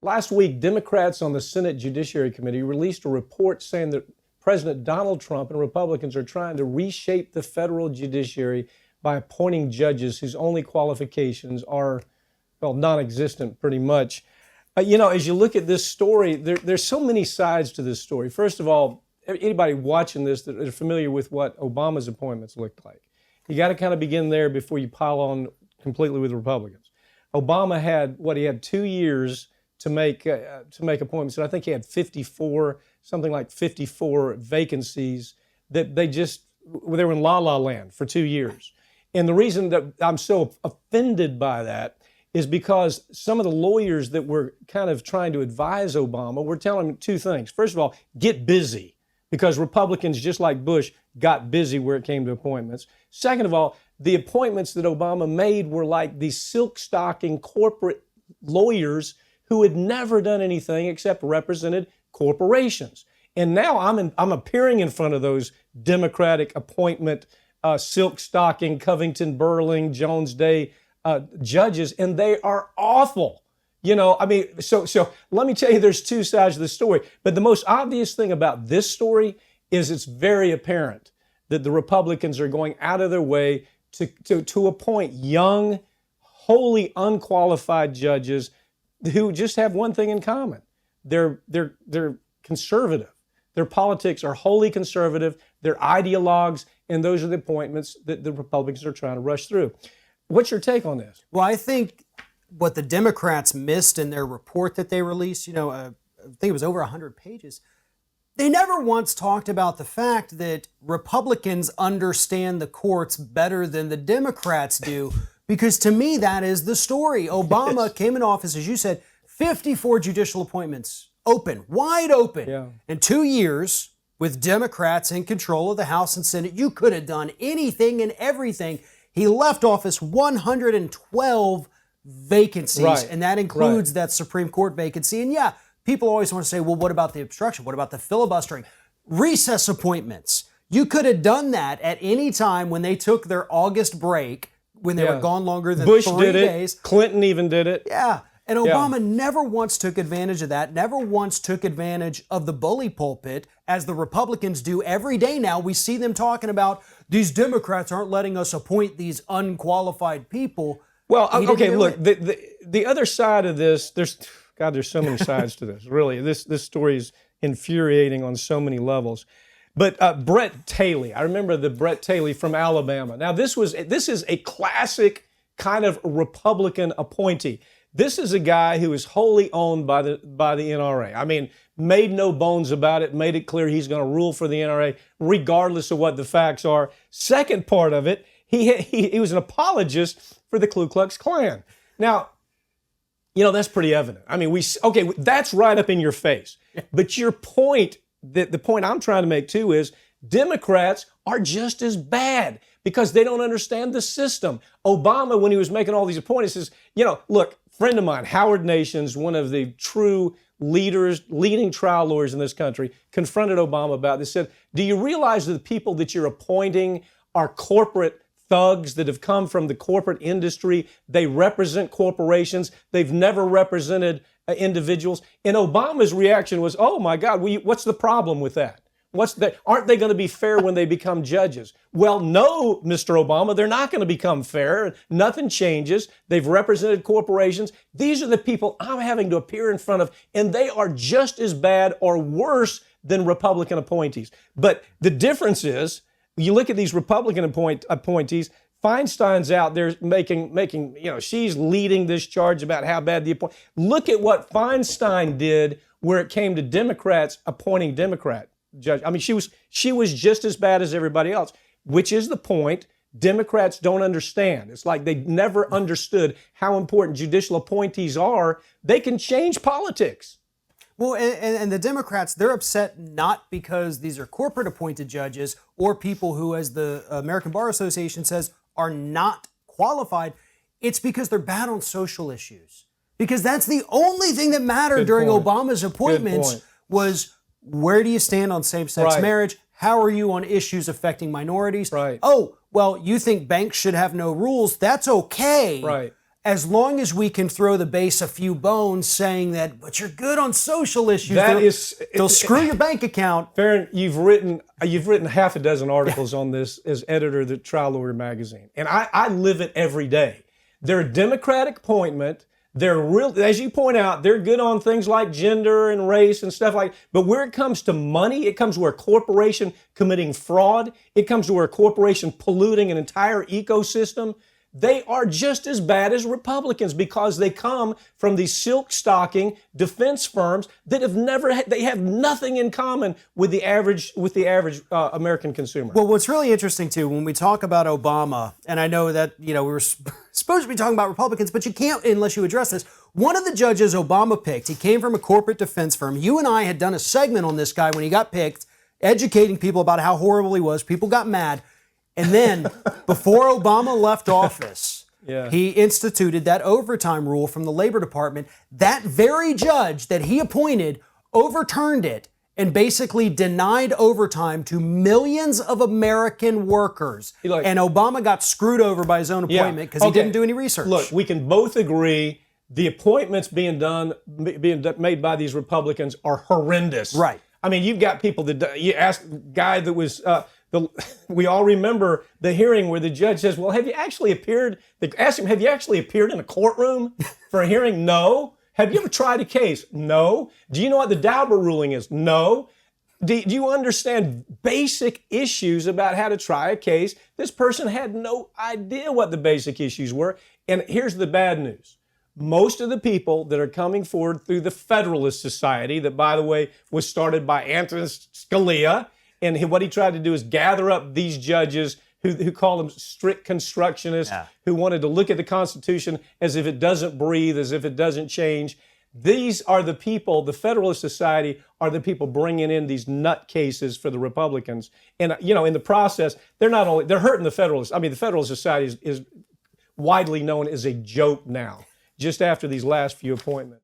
Last week, Democrats on the Senate Judiciary Committee released a report saying that President Donald Trump and Republicans are trying to reshape the federal judiciary by appointing judges whose only qualifications are, well, non-existent pretty much. As you look at this story, there's so many sides to this story. First of all, anybody watching this that are familiar with what Obama's appointments looked like, you got to kind of begin there before you pile on completely with Republicans. Obama had 2 years to make appointments, and I think he had 54, something like 54 vacancies that they were in la land for 2 years. And the reason that I'm so offended by that is because some of the lawyers that were kind of trying to advise Obama were telling him two things. First of all, get busy, because Republicans, just like Bush, got busy where it came to appointments. Second of all, the appointments that Obama made were like these silk-stocking corporate lawyers who had never done anything except represented corporations. And now I'm appearing in front of those Democratic appointment, silk-stocking, Covington, Burling, Jones Day judges, and they are awful. So let me tell you, there's two sides of the story. But the most obvious thing about this story is it's very apparent that the Republicans are going out of their way to appoint young, wholly unqualified judges who just have one thing in common. They're conservative. Their politics are wholly conservative. They're ideologues, and those are the appointments that the Republicans are trying to rush through. What's your take on this? Well, I think what the Democrats missed in their report that they released, I think it was over 100 pages, they never once talked about the fact that Republicans understand the courts better than the Democrats do. Because to me, that is the story. Obama came in office, as you said, 54 judicial appointments, wide open. Yeah. In 2 years, with Democrats in control of the House and Senate, you could have done anything and everything. He left office 112 vacancies, right. And that includes that Supreme Court vacancy. And yeah, people always want to say, well, what about the obstruction? What about the filibustering? Recess appointments. You could have done that at any time when they took their August break, when they were gone longer than Bush 3 did days. it. Clinton even did it. Yeah. And Obama never once took advantage of that, never once took advantage of the bully pulpit, as the Republicans do every day now. We see them talking about these Democrats aren't letting us appoint these unqualified people. Well, okay, look, the other side of this, there's so many sides to this, really. This story is infuriating on so many levels. But Brett Taylor, I remember the Brett Taylor from Alabama. Now, this is a classic kind of Republican appointee. This is a guy who is wholly owned by the NRA. I mean, made no bones about it, made it clear he's going to rule for the NRA regardless of what the facts are. Second part of it, he was an apologist for the Ku Klux Klan. Now, that's pretty evident. I mean, that's right up in your face. But your point, the point I'm trying to make too, is Democrats are just as bad because they don't understand the system. Obama, when he was making all these appointments, says, look, friend of mine, Howard Nations, one of the true leading trial lawyers in this country, confronted Obama about this, said, do you realize that the people that you're appointing are corporate thugs that have come from the corporate industry? They represent corporations. They've never represented individuals. And Obama's reaction was, oh my God, what's the problem with that? Aren't they going to be fair when they become judges? Well, no, Mr. Obama, they're not going to become fair. Nothing changes. They've represented corporations. These are the people I'm having to appear in front of, and they are just as bad or worse than Republican appointees. But the difference is, you look at these Republican appointees, Feinstein's out there making, she's leading this charge about how bad the appointment. Look at what Feinstein did where it came to Democrats appointing Democrat judge. I mean, she was just as bad as everybody else, which is the point Democrats don't understand. It's like they never understood how important judicial appointees are. They can change politics. Well, and the Democrats, they're upset not because these are corporate appointed judges or people who, as the American Bar Association says, are not qualified. It's because they're bad on social issues. Because that's the only thing that mattered during Obama's appointments was, where do you stand on same-sex marriage? How are you on issues affecting minorities? Right. Oh, well, you think banks should have no rules. That's okay. Right. as long as we can throw the base a few bones saying that, but you're good on social issues, they'll screw your bank account. Farron, you've written half a dozen articles on this as editor of the Trial Lawyer magazine, and I live it every day. They're a Democratic appointment. They're real, as you point out, they're good on things like gender and race and stuff like. But where it comes to money, it comes to where a corporation committing fraud, it comes to where a corporation polluting an entire ecosystem. They are just as bad as Republicans because they come from these silk stocking defense firms that they have nothing in common with the average American consumer. Well, what's really interesting too, when we talk about Obama, and I know that, we were supposed to be talking about Republicans, but you can't unless you address this. One of the judges Obama picked, he came from a corporate defense firm. You and I had done a segment on this guy when he got picked, educating people about how horrible he was. People got mad. And then, before Obama left office, he instituted that overtime rule from the Labor Department. That very judge that he appointed overturned it and basically denied overtime to millions of American workers. And Obama got screwed over by his own appointment because he didn't do any research. Look, we can both agree the appointments being made by these Republicans are horrendous. Right. I mean, you've got people that you ask a guy that was. We all remember the hearing where the judge says, well, have you actually appeared? They asked him, have you actually appeared in a courtroom for a hearing? No. Have you ever tried a case? No. Do you know what the Dauber ruling is? No. Do you understand basic issues about how to try a case? This person had no idea what the basic issues were. And here's the bad news. Most of the people that are coming forward through the Federalist Society, that, by the way, was started by Antonin Scalia, and what he tried to do is gather up these judges who call them strict constructionists, who wanted to look at the Constitution as if it doesn't breathe, as if it doesn't change. These are the people, the Federalist Society are the people bringing in these nut cases for the Republicans. And, in the process, they're hurting the Federalists. I mean, the Federalist Society is widely known as a joke now, just after these last few appointments.